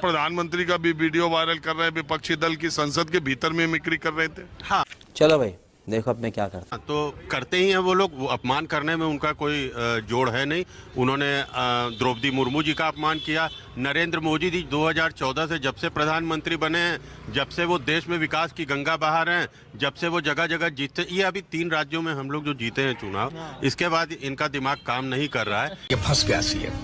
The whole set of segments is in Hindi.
प्रधानमंत्री का भी वीडियो वायरल कर रहे हैं, विपक्षी दल की संसद के भीतर में मिमिक्री कर रहे थे। हाँ, चलो भाई देखो अब मैं क्या करता। तो करते ही हैं वो लोग। वो अपमान करने में उनका कोई जोड़ है नहीं। उन्होंने द्रौपदी मुर्मू जी का अपमान किया। नरेंद्र मोदी जी 2014 से जब से प्रधानमंत्री बने हैं, जब से वो देश में विकास की गंगा बहा रहे हैं, जब से वो जगह जगह जीते, ये अभी 3 राज्यों में हम लोग जो जीते हैं चुनाव, इसके बाद इनका दिमाग काम नहीं कर रहा है। ये फंस गया सीएम,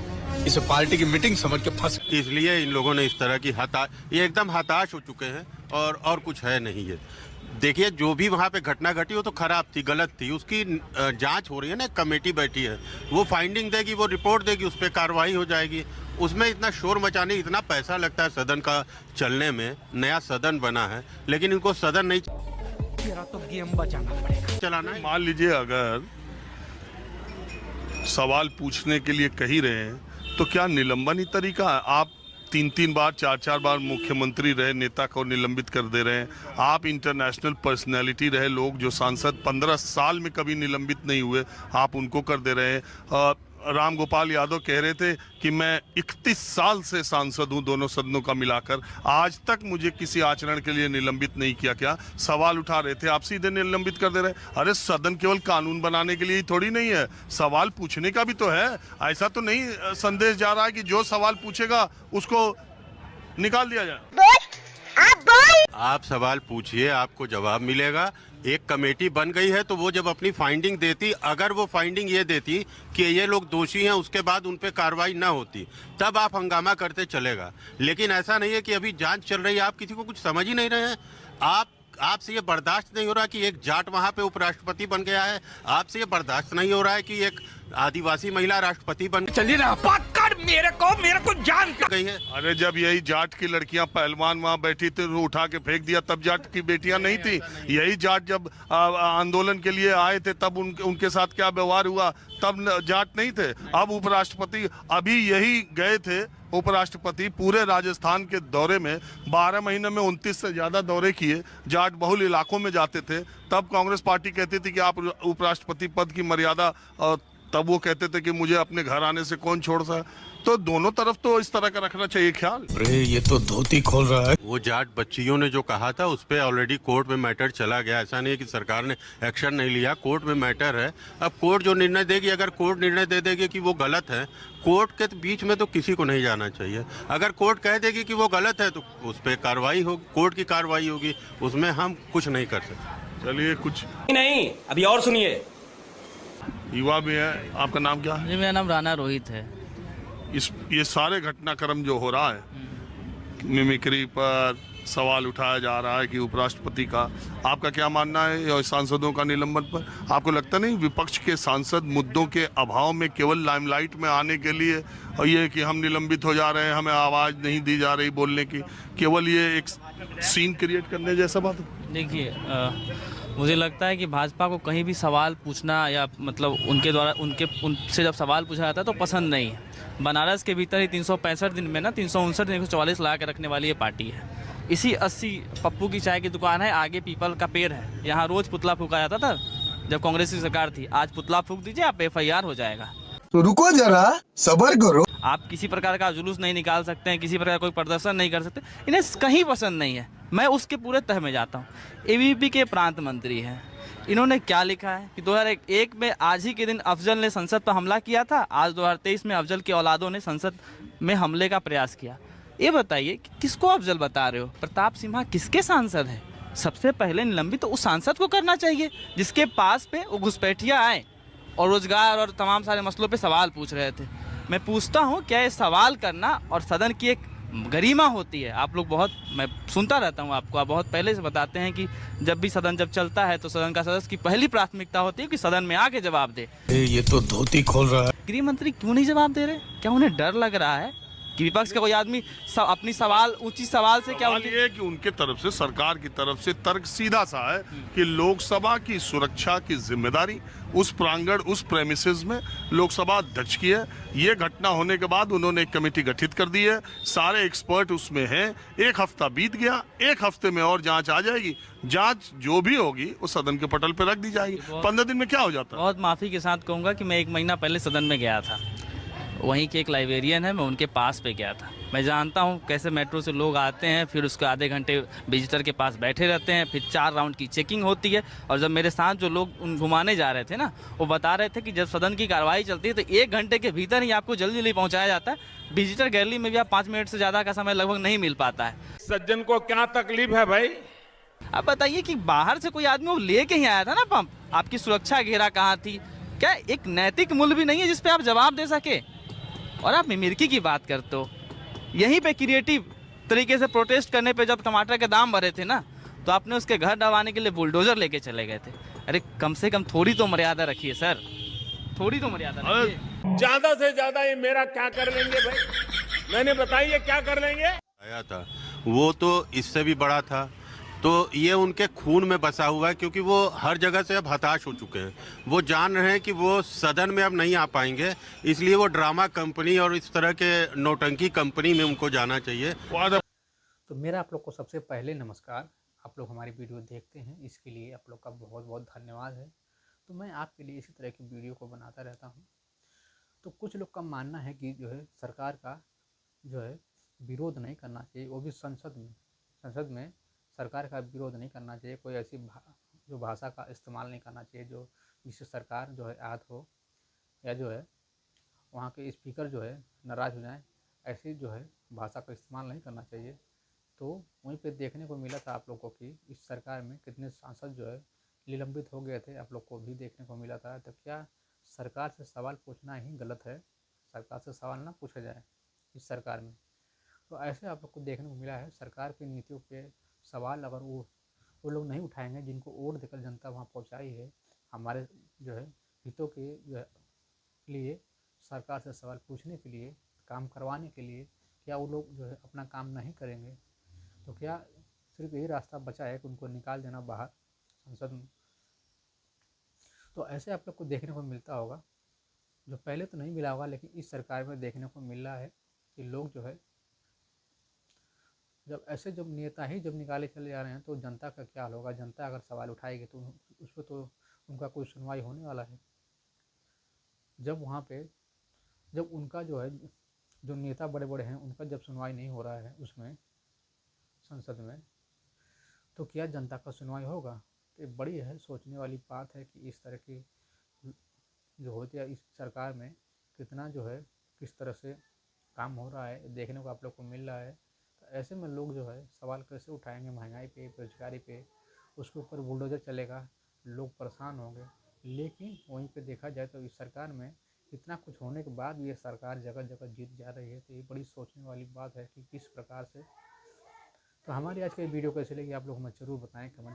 इसे पार्टी की मीटिंग समझ के फंस। इसलिए इन लोगों ने इस तरह की ये एकदम हताश हो चुके हैं और कुछ है नहीं। ये देखिए, जो भी वहाँ पे घटना घटी वो तो खराब थी, गलत थी। उसकी जांच हो रही है ना, कमेटी बैठी है, वो फाइंडिंग देगी, वो रिपोर्ट देगी, उस पर कार्रवाई हो जाएगी। उसमें इतना शोर मचाने, इतना पैसा लगता है सदन का चलने में। नया सदन बना है लेकिन इनको सदन नहीं तो गेम बचाना पड़ेगा चलाना है। मान लीजिए अगर सवाल पूछने के लिए कह ही रहे हैं तो क्या निलंबन ही तरीका है? आप 3 बार 4 बार मुख्यमंत्री रहे, नेता को निलंबित कर दे रहे हैं। आप इंटरनेशनल पर्सनैलिटी रहे, लोग जो सांसद 15 साल में कभी निलंबित नहीं हुए, आप उनको कर दे रहे हैं। राम गोपाल यादव कह रहे थे कि मैं 31 साल से सांसद हूं, दोनों सदनों का मिलाकर, आज तक मुझे किसी आचरण के लिए निलंबित नहीं किया। क्या सवाल उठा रहे थे, आप सीधे निलंबित कर दे रहे। अरे सदन केवल कानून बनाने के लिए ही थोड़ी नहीं है, सवाल पूछने का भी तो है। ऐसा तो नहीं संदेश जा रहा है कि जो सवाल पूछेगा उसको निकाल दिया जाए। आप सवाल पूछिए, आपको जवाब मिलेगा। एक कमेटी बन गई है तो वो जब अपनी फाइंडिंग देती, अगर वो फाइंडिंग ये देती कि ये लोग दोषी हैं, उसके बाद उन पे कार्रवाई ना होती, तब आप हंगामा करते चलेगा। लेकिन ऐसा नहीं है कि अभी जांच चल रही है, आप किसी को कुछ समझ ही नहीं रहे हैं। आपसे ये बर्दाश्त नहीं हो रहा कि एक जाट वहाँ पे उपराष्ट्रपति बन गया है। आपसे ये बर्दाश्त नहीं हो रहा है कि एक आदिवासी महिला राष्ट्रपति बन चलिए ना, पकड़ मेरे को जान गई है। अरे जब यही जाट की लड़कियां पहलवान वहां बैठी थी, तो उठा के फेंक दिया, तब जाट की बेटियां नहीं थी। यही जाट जब आंदोलन के लिए आए थे, तब उनके साथ क्या व्यवहार हुआ, तब जाट नहीं थे। अब उपराष्ट्रपति, अभी यही गए थे उपराष्ट्रपति पूरे राजस्थान के दौरे में, 12 महीने में 29 से ज्यादा दौरे किए, जाट बहुल इलाकों में जाते थे। तब कांग्रेस पार्टी कहती थी कि आप उपराष्ट्रपति पद की मर्यादा, तब वो कहते थे कि मुझे अपने घर आने से कौन छोड़ सा। तो दोनों तरफ तो इस तरह का रखना चाहिए ख्याल। अरे ये तो धोती खोल रहा है। वो जाट बच्चियों ने जो कहा था उस पर ऑलरेडी कोर्ट में मैटर चला गया। ऐसा नहीं है कि सरकार ने एक्शन नहीं लिया, कोर्ट में मैटर है। अब कोर्ट जो निर्णय देगी, अगर कोर्ट निर्णय दे देगी कि वो गलत है, कोर्ट के बीच में तो किसी को नहीं जाना चाहिए। अगर कोर्ट कह देगी कि वो गलत है तो उस पर कार्रवाई होगी, कोर्ट की कार्रवाई होगी, उसमें हम कुछ नहीं कर सकते। चलिए कुछ नहीं, अभी और सुनिए। युवा भी है। आपका नाम क्या है? जी मेरा नाम राणा रोहित है। ये सारे घटनाक्रम जो हो रहा है, मिमिक्री पर सवाल उठाया जा रहा है कि उपराष्ट्रपति का, आपका क्या मानना है और सांसदों का निलंबन पर? आपको लगता नहीं विपक्ष के सांसद मुद्दों के अभाव में केवल लाइमलाइट में आने के लिए, और ये कि हम निलंबित हो जा रहे हैं, हमें आवाज़ नहीं दी जा रही बोलने की, केवल ये एक सीन क्रिएट करने जैसा बात है? देखिए मुझे लगता है कि भाजपा को कहीं भी सवाल पूछना या मतलब उनके द्वारा उनसे जब सवाल पूछा जाता है तो पसंद नहीं है। बनारस के भीतर ही 365 दिन में ना 359 दिन 144 ला के रखने वाली ये पार्टी है। इसी 80 पप्पू की चाय की दुकान है, आगे पीपल का पेड़ है, यहाँ रोज पुतला फूका जाता था जब कांग्रेस की सरकार थी। आज पुतला फूक दीजिए, आप FIR हो जाएगा। तो रुको जरा, सब्र करो। आप किसी प्रकार का जुलूस नहीं निकाल सकते हैं, किसी प्रकार कोई प्रदर्शन नहीं कर सकते। इन्हें कहीं पसंद नहीं है। मैं उसके पूरे तह में जाता हूँ। ABP के प्रांत मंत्री हैं, इन्होंने क्या लिखा है कि 2001 में आज ही के दिन अफजल ने संसद पर हमला किया था। आज 2023 में अफजल के औलादों ने संसद में हमले का प्रयास किया। ये बताइए कि किसको अफजल बता रहे हो? प्रताप सिम्हा किसके सांसद है? सबसे पहले निलंबित तो उस सांसद को करना चाहिए जिसके पास पे वो घुसपैठिया आए और रोजगार और तमाम सारे मसलों पे सवाल पूछ रहे थे। मैं पूछता हूँ, क्या ये सवाल करना और सदन की एक गरिमा होती है? आप लोग बहुत, मैं सुनता रहता हूँ आपको, आप बहुत पहले से बताते हैं कि जब भी सदन जब चलता है तो सदन का सदस्य की पहली प्राथमिकता होती है कि सदन में आके जवाब दे। ये तो धोती खोल रहा है। गृह मंत्री क्यों नहीं जवाब दे रहे? क्या उन्हें डर लग रहा है कि विपक्ष का कोई आदमी अपनी ऊंची सवाल से क्या ये है कि उनके तरफ से, सरकार की तरफ से तर्क सीधा सा है कि लोकसभा की सुरक्षा की जिम्मेदारी उस प्रांगण, उस प्रेमिसेस में लोकसभा अध्यक्ष की है। ये घटना होने के बाद उन्होंने एक कमेटी गठित कर दी है, सारे एक्सपर्ट उसमें हैं। 1 हफ्ता बीत गया, 1 हफ्ते में और जांच आ जाएगी। जांच जो भी होगी वो सदन के पटल पर रख दी जाएगी। 15 दिन में क्या हो जाता है? बहुत माफी के साथ कहूँगा कि मैं 1 महीना पहले सदन में गया था। वहीं के एक लाइब्रेरियन है, मैं उनके पास पे गया था। मैं जानता हूँ कैसे मेट्रो से लोग आते हैं, फिर उसके आधे घंटे विजिटर के पास बैठे रहते हैं, फिर 4 राउंड की चेकिंग होती है। और जब मेरे साथ जो लोग उन घुमाने जा रहे थे ना, वो बता रहे थे कि जब सदन की कार्रवाई चलती है तो 1 घंटे के भीतर ही आपको जल्दी जल्दी पहुँचाया जाता है। विजिटर गैलरी में भी आप 5 मिनट से ज़्यादा का समय लगभग नहीं मिल पाता है। सज्जन को क्या तकलीफ है भाई? अब बताइए कि बाहर से कोई आदमी वो लेके ही आया था ना पंप, आपकी सुरक्षा घेरा कहाँ थी? क्या एक नैतिक मूल्य भी नहीं है जिस पे आप जवाब दे सके? और आप मिमिर्की की बात करते हो। यहीं पे क्रिएटिव तरीके से प्रोटेस्ट करने पे जब टमाटर के दाम बढ़े थे ना, तो आपने उसके घर दबाने के लिए बुलडोजर लेके चले गए थे। अरे कम से कम थोड़ी तो मर्यादा रखिए सर, थोड़ी तो मर्यादा रखिए। ज्यादा से ज्यादा ये मेरा क्या कर लेंगे भाई? मैंने बताइए क्या कर लेंगे? आया था वो तो इससे भी बड़ा था। तो ये उनके खून में बसा हुआ है, क्योंकि वो हर जगह से अब हताश हो चुके हैं। वो जान रहे हैं कि वो सदन में अब नहीं आ पाएंगे, इसलिए वो ड्रामा कंपनी और इस तरह के नौटंकी कंपनी में उनको जाना चाहिए। तो मेरा आप लोग को सबसे पहले नमस्कार। आप लोग हमारी वीडियो देखते हैं, इसके लिए आप लोग का बहुत बहुत धन्यवाद है। तो मैं आपके लिए इसी तरह की वीडियो को बनाता रहता हूँ। तो कुछ लोग का मानना है कि जो है सरकार का जो है विरोध नहीं करना चाहिए, वो भी संसद में सरकार का विरोध नहीं करना चाहिए। कोई ऐसी जो भाषा का इस्तेमाल नहीं करना चाहिए जो जिससे सरकार जो है आहत हो, या जो है वहाँ के स्पीकर जो है नाराज़ हो जाएं, ऐसी जो है भाषा का इस्तेमाल नहीं करना चाहिए। तो वहीं पे देखने को मिला था आप लोगों को कि इस सरकार में कितने सांसद जो है निलंबित हो गए थे, आप लोग को भी देखने को मिला था। तो क्या सरकार से सवाल पूछना ही गलत है? सरकार से सवाल ना पूछा जाए इस सरकार में? तो ऐसे आप लोग को देखने को मिला है। सरकार की नीतियों पे सवाल अगर वो लोग नहीं उठाएंगे जिनको वोट देकर जनता वहाँ पहुँचाई है, हमारे जो है हितों के जो है लिए सरकार से सवाल पूछने के लिए, काम करवाने के लिए, क्या वो लोग जो है अपना काम नहीं करेंगे? तो क्या सिर्फ यही रास्ता बचा है कि उनको निकाल देना बाहर संसद में? तो ऐसे आप लोग को देखने को मिलता होगा, जो पहले तो नहीं मिला होगा, लेकिन इस सरकार में देखने को मिल रहा है कि लोग जो है जब नेता ही जब निकाले चले जा रहे हैं तो जनता का क्या हाल होगा? जनता अगर सवाल उठाएगी तो उस पर तो उनका कोई सुनवाई होने वाला है? जब वहाँ पे जब उनका जो है जो नेता बड़े बड़े हैं उनका जब सुनवाई नहीं हो रहा है उसमें संसद में, तो क्या जनता का सुनवाई होगा? तो बड़ी है सोचने वाली बात है कि इस तरह की जो होती है इस सरकार में कितना जो है किस तरह से काम हो रहा है देखने को आप लोग को मिल रहा है। तो ऐसे में लोग जो है सवाल कैसे उठाएंगे महंगाई पे, बेरोजगारी पे? उसके ऊपर बुलडोजर चलेगा, लोग परेशान होंगे। लेकिन वहीं पे देखा जाए तो इस सरकार में इतना कुछ होने के बाद भी ये सरकार जगह जगह जीत जा रही है। तो ये बड़ी सोचने वाली बात है कि किस प्रकार से। तो हमारी आज की वीडियो कैसे लगी आप लोग हमें ज़रूर बताएं कमेंट